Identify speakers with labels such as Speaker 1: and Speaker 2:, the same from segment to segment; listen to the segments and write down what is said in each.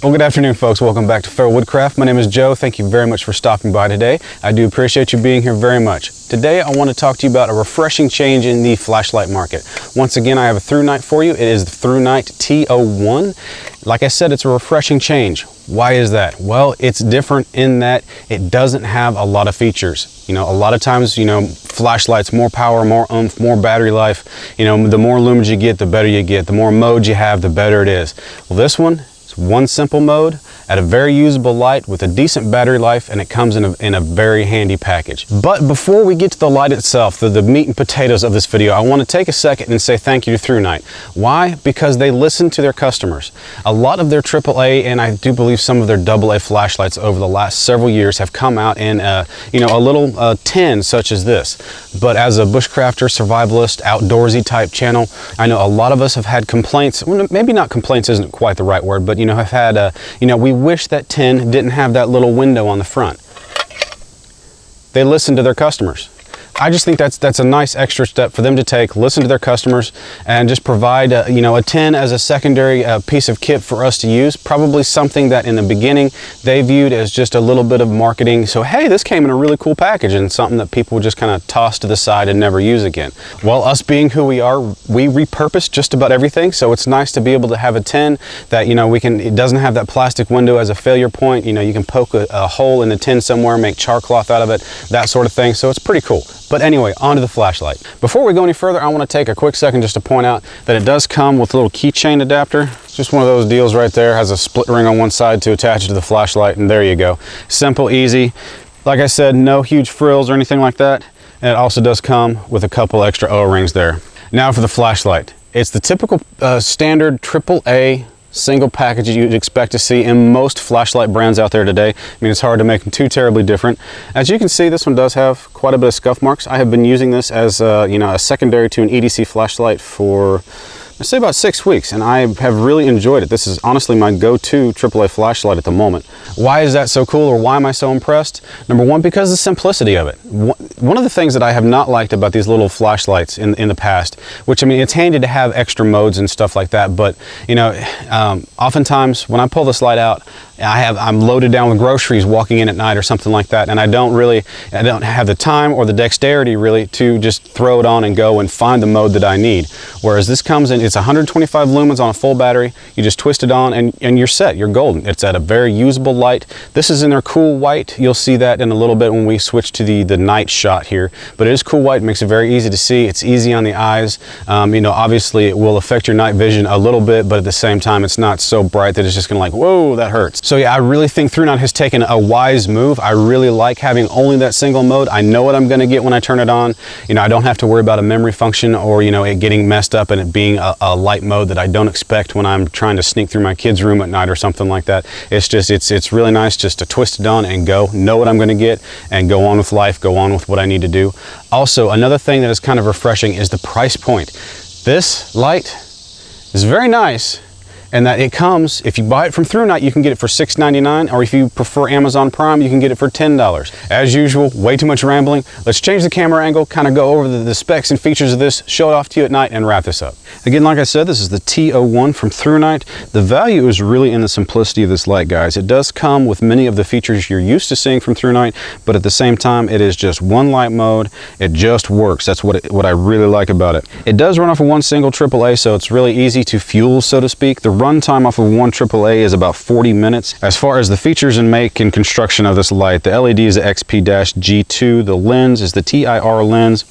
Speaker 1: Well, good afternoon, folks. Welcome back to Woodcraft. My name is Joe. Thank you very much for stopping by today. I do appreciate you being here very much. Today, I want to talk to you about a refreshing change in the flashlight market. Once again, I have a Thrunite for you. It is the Thrunite T01. Like I said, it's a refreshing change. Why is that? Well, it's different in that it doesn't have a lot of features. You know, a lot of times, flashlights, more power, more oomph, more battery life. The more lumens you get, the better you get. The more modes you have, the better it is. Well, this one, it's one simple mode at a very usable light with a decent battery life, and it comes in a very handy package. But before we get to the light itself, the meat and potatoes of this video, I want to take a second and say thank you to Thrunite. Why? Because they listen to their customers. A lot of their AAA and I do believe some of their AA flashlights over the last several years have come out in a little tin such as this. But as a bushcrafter, survivalist, outdoorsy type channel, I know a lot of us have had complaints. Well, maybe not complaints isn't quite the right word, but have had we wish that tin didn't have that little window on the front. They listen to their customers. I just think that's a nice extra step for them to take, listen to their customers, and just provide a tin as a secondary piece of kit for us to use. Probably something that in the beginning they viewed as just a little bit of marketing. So hey, this came in a really cool package, and something that people just kind of toss to the side and never use again. Well, us being who we are, we repurpose just about everything. So it's nice to be able to have a tin that it doesn't have that plastic window as a failure point. You can poke a hole in the tin somewhere, make char cloth out of it, that sort of thing. So it's pretty cool. But anyway, onto the flashlight. Before we go any further, I want to take a quick second just to point out that it does come with a little keychain adapter. It's just one of those deals right there. Has a split ring on one side to attach it to the flashlight, and there you go. Simple, easy. Like I said, no huge frills or anything like that. And it also does come with a couple extra O-rings there. Now for the flashlight. It's the typical standard AAA single package you'd expect to see in most flashlight brands out there today. I mean, it's hard to make them too terribly different. As you can see, this one does have quite a bit of scuff marks. I have been using this as a secondary to an EDC flashlight for, I'd say, about 6 weeks, and I have really enjoyed it. This is honestly my go-to AAA flashlight at the moment. Why is that so cool, or why am I so impressed? Number one, because of the simplicity of it. One of the things that I have not liked about these little flashlights in the past, which, I mean, it's handy to have extra modes and stuff like that, but oftentimes when I pull this light out, I'm loaded down with groceries walking in at night or something like that, and I don't have the time or the dexterity really to just throw it on and go and find the mode that I need. Whereas this comes in, it's 125 lumens on a full battery. You just twist it on and you're set, you're golden. It's at a very usable light. This is in their cool white. You'll see that in a little bit when we switch to the night shot here, but it is cool white, makes it very easy to see. It's easy on the eyes. Obviously it will affect your night vision a little bit, but at the same time, it's not so bright that it's just gonna whoa, that hurts. So yeah, I really think Thrunite has taken a wise move. I really like having only that single mode. I know what I'm gonna get when I turn it on. I don't have to worry about a memory function or, it getting messed up and it being a light mode that I don't expect when I'm trying to sneak through my kid's room at night or something like that. It's really nice just to twist it on and go, know what I'm gonna get, and go on with life, go on with what I need to do. Also, another thing that is kind of refreshing is the price point. This light is very nice, and that it comes, if you buy it from Thrunite, you can get it for $6.99, or if you prefer Amazon Prime, you can get it for $10. As usual, way too much rambling. Let's change the camera angle, kind of go over the specs and features of this, show it off to you at night, and wrap this up. Again, like I said, this is the T01 from Thrunite. The value is really in the simplicity of this light, guys. It does come with many of the features you're used to seeing from Thrunite, but at the same time, it is just one light mode. It just works. That's what I really like about it. It does run off of one single AAA, so it's really easy to fuel, so to speak. The runtime off of one AAA is about 40 minutes. As far as the features and make and construction of this light, the LED is the XP-G2. The lens is the TIR lens.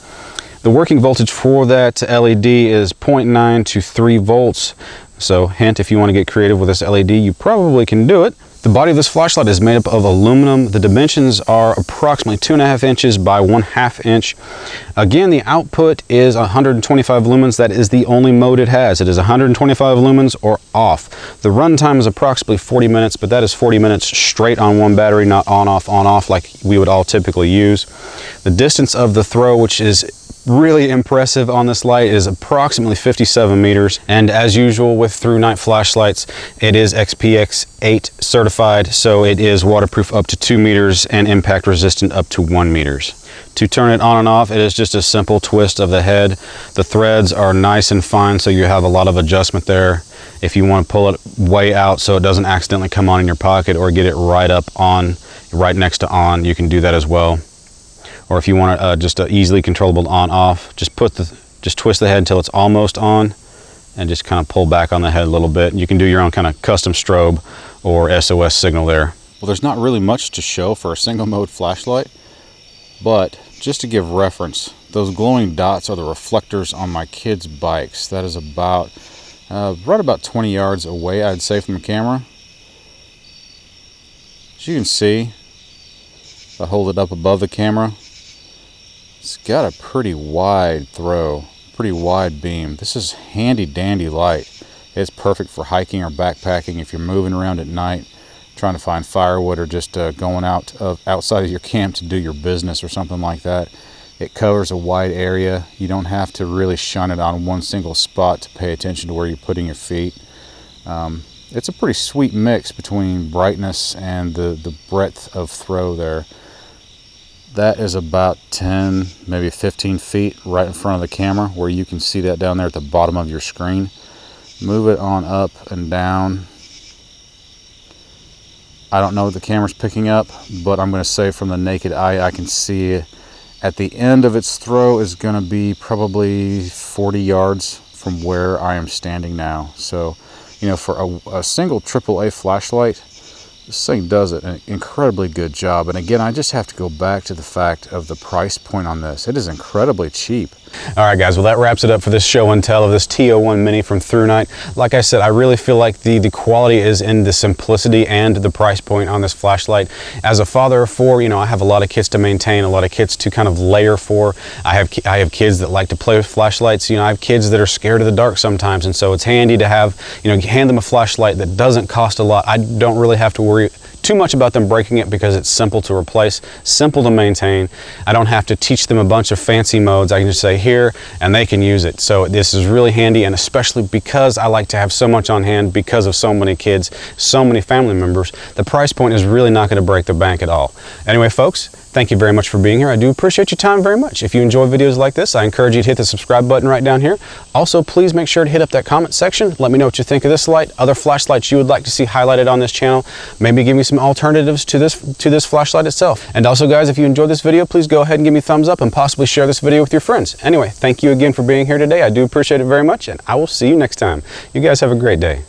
Speaker 1: The working voltage for that LED is 0.9 to 3 volts. So hint, if you want to get creative with this LED, you probably can do it. The body of this flashlight is made up of aluminum. The dimensions are approximately 2.5 inches by 1/2 inch. Again, the output is 125 lumens. That is the only mode it has. It is 125 lumens or off. The runtime is approximately 40 minutes, but that is 40 minutes straight on one battery, not on, off like we would all typically use. The distance of the throw, which is really impressive on this light, is approximately 57 meters, and as usual with Thrunite flashlights, it is XPX8 certified, so it is waterproof up to 2 meters and impact resistant up to 1 meters. To turn it on and off, it is just a simple twist of the head. The threads are nice and fine, so you have a lot of adjustment there. If you want to pull it way out so it doesn't accidentally come on in your pocket, or get it right next to on, you can do that as well. Or if you want just a easily controllable on-off, just twist the head until it's almost on, and just kind of pull back on the head a little bit. You can do your own kind of custom strobe or SOS signal there. Well, there's not really much to show for a single mode flashlight, but just to give reference, those glowing dots are the reflectors on my kids' bikes. That is about right about 20 yards away, I'd say, from the camera. As you can see, if I hold it up above the camera, it's got a pretty wide throw, pretty wide beam. This is handy dandy light. It's perfect for hiking or backpacking if you're moving around at night, trying to find firewood, or just going outside of your camp to do your business or something like that. It covers a wide area. You don't have to really shine it on one single spot to pay attention to where you're putting your feet. It's a pretty sweet mix between brightness and the breadth of throw there. That is about 10, maybe 15 feet right in front of the camera, where you can see that down there at the bottom of your screen. Move it on up and down. I don't know what the camera's picking up, but I'm going to say from the naked eye, I can see at the end of its throw is going to be probably 40 yards from where I am standing now. So, you know, for a single AAA flashlight, this thing does an incredibly good job. And again, I just have to go back to the fact of the price point on this. It is incredibly cheap. All right, guys, well, that wraps it up for this show and tell of this T01 Mini from Thrunite. Like I said, I really feel like the quality is in the simplicity and the price point on this flashlight. As a father of four, you know, I have a lot of kids to maintain, a lot of kids to kind of layer for. I have kids that like to play with flashlights. You know, I have kids that are scared of the dark sometimes, and so it's handy to have, you know, hand them a flashlight that doesn't cost a lot. I don't really have to worry too much about them breaking it because it's simple to replace, simple to maintain. I don't have to teach them a bunch of fancy modes. I can just say here and they can use it. So this is really handy, and especially because I like to have so much on hand because of so many kids, so many family members, the price point is really not going to break the bank at all. Anyway, folks, thank you very much for being here. I do appreciate your time very much. If you enjoy videos like this, I encourage you to hit the subscribe button right down here. Also, please make sure to hit up that comment section. Let me know what you think of this light, other flashlights you would like to see highlighted on this channel. Maybe give me some alternatives to this flashlight itself. And also, guys, if you enjoyed this video, please go ahead and give me a thumbs up and possibly share this video with your friends. Anyway, thank you again for being here today. I do appreciate it very much, and I will see you next time. You guys have a great day.